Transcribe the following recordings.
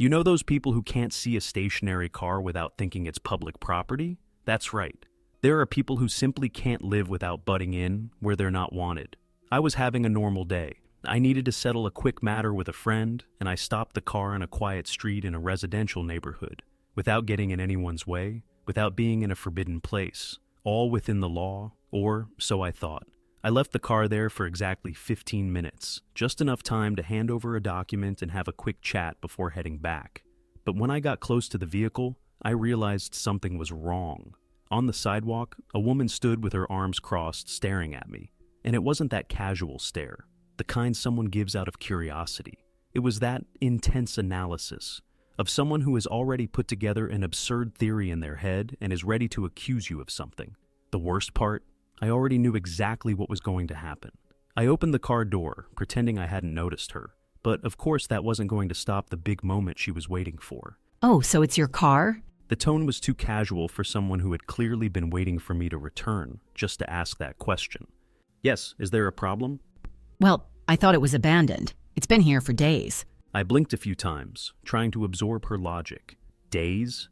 You know those people who can't see a stationary car without thinking it's public property? That's right. There are people who simply can't live without butting in where they're not wanted. I was having a normal day. I needed to settle a quick matter with a friend, and I stopped the car on a quiet street in a residential neighborhood, without getting in anyone's way, without being in a forbidden place, all within the law, or so I thought. I left the car there for exactly 15 minutes, just enough time to hand over a document and have a quick chat before heading back. But when I got close to the vehicle, I realized something was wrong. On the sidewalk, a woman stood with her arms crossed, staring at me. And it wasn't that casual stare, the kind someone gives out of curiosity. It was that intense analysis of someone who has already put together an absurd theory in their head and is ready to accuse you of something. The worst part? I already knew exactly what was going to happen. I opened the car door, pretending I hadn't noticed her. But of course that wasn't going to stop the big moment she was waiting for. Oh, so it's your car? The tone was too casual for someone who had clearly been waiting for me to return, just to ask that question. Yes, is there a problem? Well, I thought it was abandoned. It's been here for days. I blinked a few times, trying to absorb her logic. Days?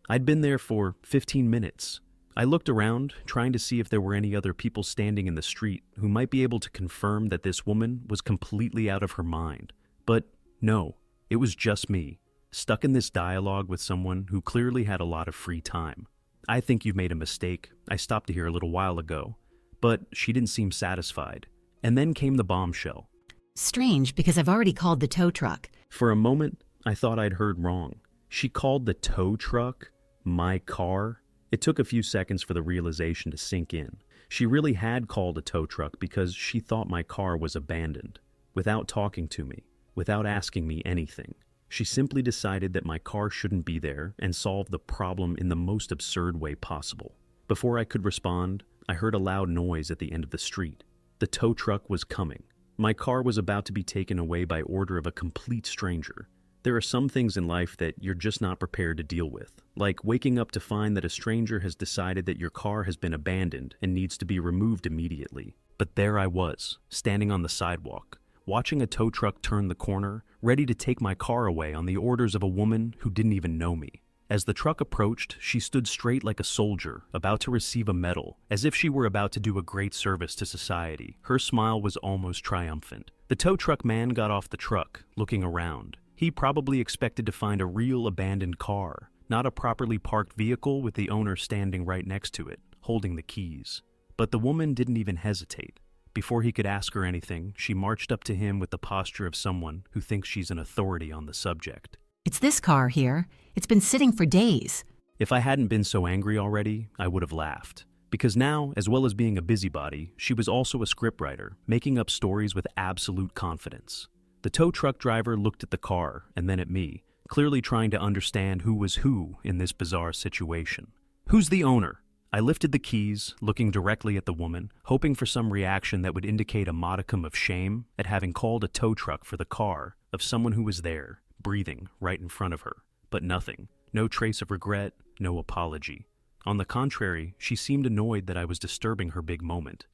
I'd been there for 15 minutes. I looked around, trying to see if there were any other people standing in the street who might be able to confirm that this woman was completely out of her mind. But no, it was just me, stuck in this dialogue with someone who clearly had a lot of free time. I think you've made a mistake. I stopped here a little while ago. But she didn't seem satisfied. And then came the bombshell. Strange, because I've already called the tow truck. For a moment, I thought I'd heard wrong. She called the tow truck my car? It took a few seconds for the realization to sink in. She really had called a tow truck because she thought my car was abandoned. Without talking to me, without asking me anything. She simply decided that my car shouldn't be there and solved the problem in the most absurd way possible. Before I could respond, I heard a loud noise at the end of the street. The tow truck was coming. My car was about to be taken away by order of a complete stranger. There are some things in life that you're just not prepared to deal with, like waking up to find that a stranger has decided that your car has been abandoned and needs to be removed immediately. But there I was, standing on the sidewalk, watching a tow truck turn the corner, ready to take my car away on the orders of a woman who didn't even know me. As the truck approached, she stood straight like a soldier, about to receive a medal, as if she were about to do a great service to society. Her smile was almost triumphant. The tow truck man got off the truck, looking around. He probably expected to find a real abandoned car, not a properly parked vehicle with the owner standing right next to it, holding the keys. But the woman didn't even hesitate. Before he could ask her anything, she marched up to him with the posture of someone who thinks she's an authority on the subject. It's this car here. It's been sitting for days. If I hadn't been so angry already, I would have laughed. Because now, as well as being a busybody, she was also a scriptwriter, making up stories with absolute confidence. The tow truck driver looked at the car and then at me, clearly trying to understand who was who in this bizarre situation. Who's the owner? I lifted the keys, looking directly at the woman, hoping for some reaction that would indicate a modicum of shame at having called a tow truck for the car of someone who was there, breathing right in front of her. But nothing. No trace of regret, no apology. On the contrary, she seemed annoyed that I was disturbing her big moment.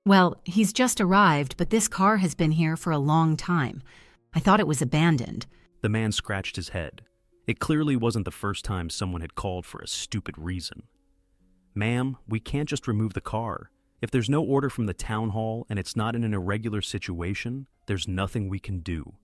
Well, he's just arrived, but this car has been here for a long time. I thought it was abandoned. The man scratched his head. It clearly wasn't the first time someone had called for a stupid reason. Ma'am, we can't just remove the car. If there's no order from the town hall and it's not in an irregular situation, there's nothing we can do.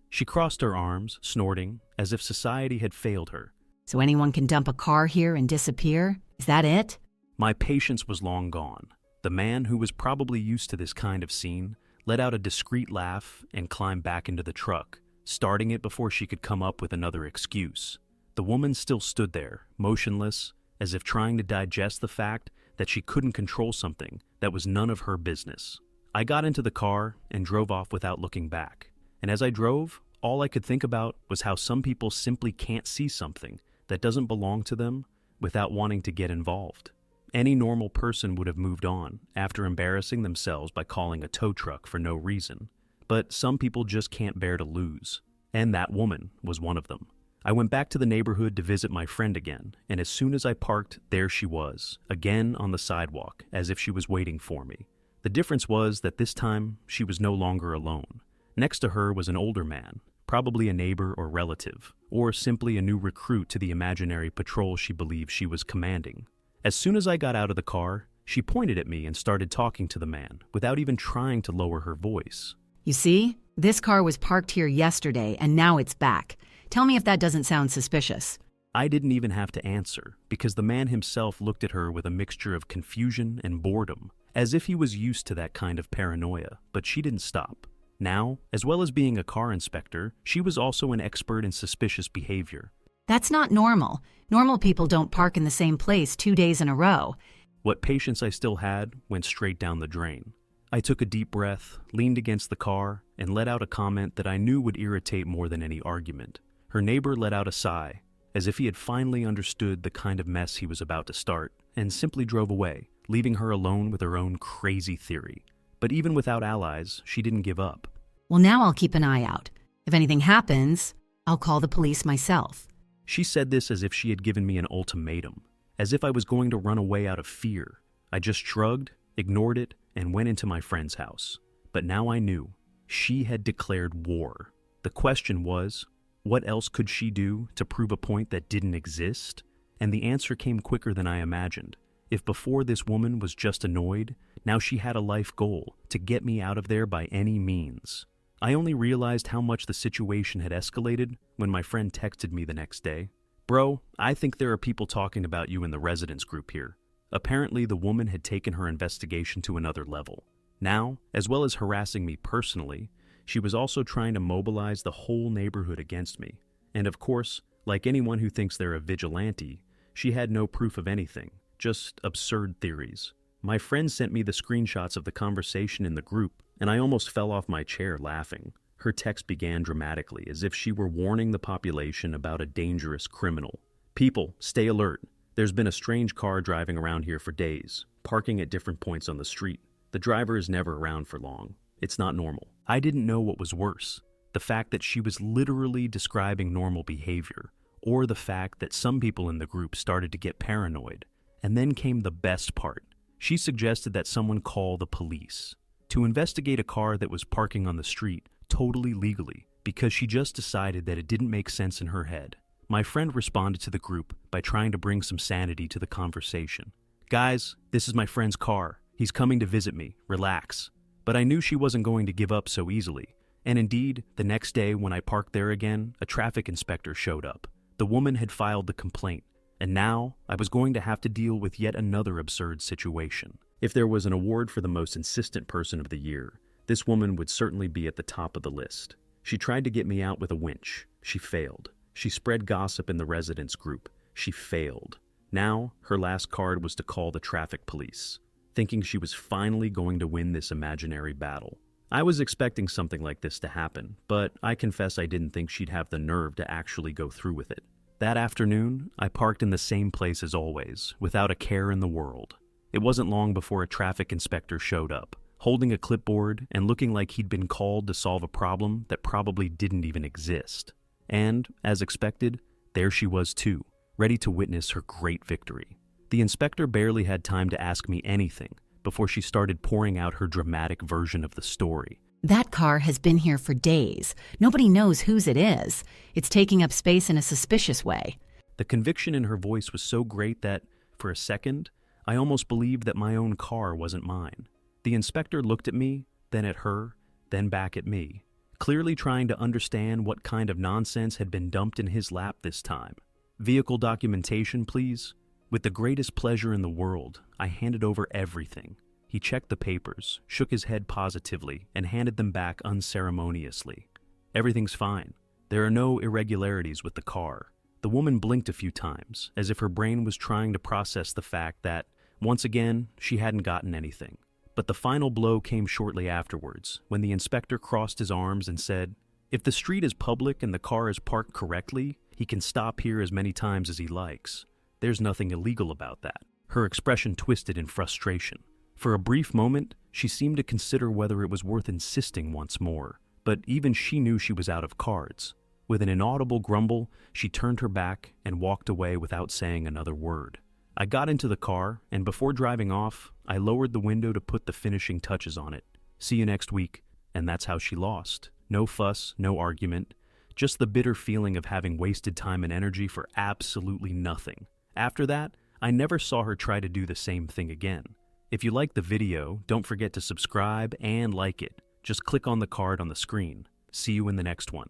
She crossed her arms, snorting, as if society had failed her. So anyone can dump a car here and disappear? Is that it? My patience was long gone. The man, who was probably used to this kind of scene, let out a discreet laugh and climbed back into the truck, starting it before she could come up with another excuse. The woman still stood there, motionless, as if trying to digest the fact that she couldn't control something that was none of her business. I got into the car and drove off without looking back. And as I drove, all I could think about was how some people simply can't see something that doesn't belong to them without wanting to get involved. Any normal person would have moved on after embarrassing themselves by calling a tow truck for no reason. But some people just can't bear to lose. And that woman was one of them. I went back to the neighborhood to visit my friend again, and as soon as I parked, there she was, again on the sidewalk, as if she was waiting for me. The difference was that this time, she was no longer alone. Next to her was an older man, probably a neighbor or relative, or simply a new recruit to the imaginary patrol she believed she was commanding. As soon as I got out of the car, she pointed at me and started talking to the man, without even trying to lower her voice. You see, this car was parked here yesterday and now it's back. Tell me if that doesn't sound suspicious. I didn't even have to answer, because the man himself looked at her with a mixture of confusion and boredom, as if he was used to that kind of paranoia, but she didn't stop. Now, as well as being a car inspector, she was also an expert in suspicious behavior. That's not normal. Normal people don't park in the same place 2 days in a row. What patience I still had went straight down the drain. I took a deep breath, leaned against the car, and let out a comment that I knew would irritate more than any argument. Her neighbor let out a sigh, as if he had finally understood the kind of mess he was about to start, and simply drove away, leaving her alone with her own crazy theory. But even without allies, she didn't give up. Well, now I'll keep an eye out. If anything happens, I'll call the police myself. She said this as if she had given me an ultimatum, as if I was going to run away out of fear. I just shrugged, ignored it, and went into my friend's house. But now I knew. She had declared war. The question was, what else could she do to prove a point that didn't exist? And the answer came quicker than I imagined. If before this woman was just annoyed, now she had a life goal to get me out of there by any means. I only realized how much the situation had escalated when my friend texted me the next day. Bro, I think there are people talking about you in the residence group here. Apparently, the woman had taken her investigation to another level. Now, as well as harassing me personally, she was also trying to mobilize the whole neighborhood against me. And of course, like anyone who thinks they're a vigilante, she had no proof of anything, just absurd theories. My friend sent me the screenshots of the conversation in the group, and I almost fell off my chair laughing. Her text began dramatically, as if she were warning the population about a dangerous criminal. People, stay alert. There's been a strange car driving around here for days, parking at different points on the street. The driver is never around for long. It's not normal. I didn't know what was worse, the fact that she was literally describing normal behavior, or the fact that some people in the group started to get paranoid. And then came the best part. She suggested that someone call the police to investigate a car that was parking on the street totally legally, because she just decided that it didn't make sense in her head. My friend responded to the group by trying to bring some sanity to the conversation. Guys, this is my friend's car. He's coming to visit me. Relax. But I knew she wasn't going to give up so easily. And indeed, the next day when I parked there again, a traffic inspector showed up. The woman had filed the complaint, and now I was going to have to deal with yet another absurd situation. If there was an award for the most insistent person of the year, this woman would certainly be at the top of the list. She tried to get me out with a winch. She failed. She spread gossip in the residence group. She failed. Now, her last card was to call the traffic police, thinking she was finally going to win this imaginary battle. I was expecting something like this to happen, but I confess I didn't think she'd have the nerve to actually go through with it. That afternoon, I parked in the same place as always, without a care in the world. It wasn't long before a traffic inspector showed up, holding a clipboard and looking like he'd been called to solve a problem that probably didn't even exist. And, as expected, there she was too, ready to witness her great victory. The inspector barely had time to ask me anything before she started pouring out her dramatic version of the story. That car has been here for days. Nobody knows whose it is. It's taking up space in a suspicious way. The conviction in her voice was so great that, for a second, I almost believed that my own car wasn't mine. The inspector looked at me, then at her, then back at me, clearly trying to understand what kind of nonsense had been dumped in his lap this time. Vehicle documentation, please. With the greatest pleasure in the world, I handed over everything. He checked the papers, shook his head positively, and handed them back unceremoniously. Everything's fine. There are no irregularities with the car. The woman blinked a few times, as if her brain was trying to process the fact that, once again, she hadn't gotten anything. But the final blow came shortly afterwards, when the inspector crossed his arms and said, "If the street is public and the car is parked correctly, he can stop here as many times as he likes. There's nothing illegal about that." Her expression twisted in frustration. For a brief moment, she seemed to consider whether it was worth insisting once more, but even she knew she was out of cards. With an inaudible grumble, she turned her back and walked away without saying another word. I got into the car, and before driving off, I lowered the window to put the finishing touches on it. "See you next week." And that's how she lost. No fuss, no argument, Just the bitter feeling of having wasted time and energy for absolutely nothing. After that, I never saw her try to do the same thing again. If you liked the video, don't forget to subscribe and like it. Just click on the card on the screen. See you in the next one.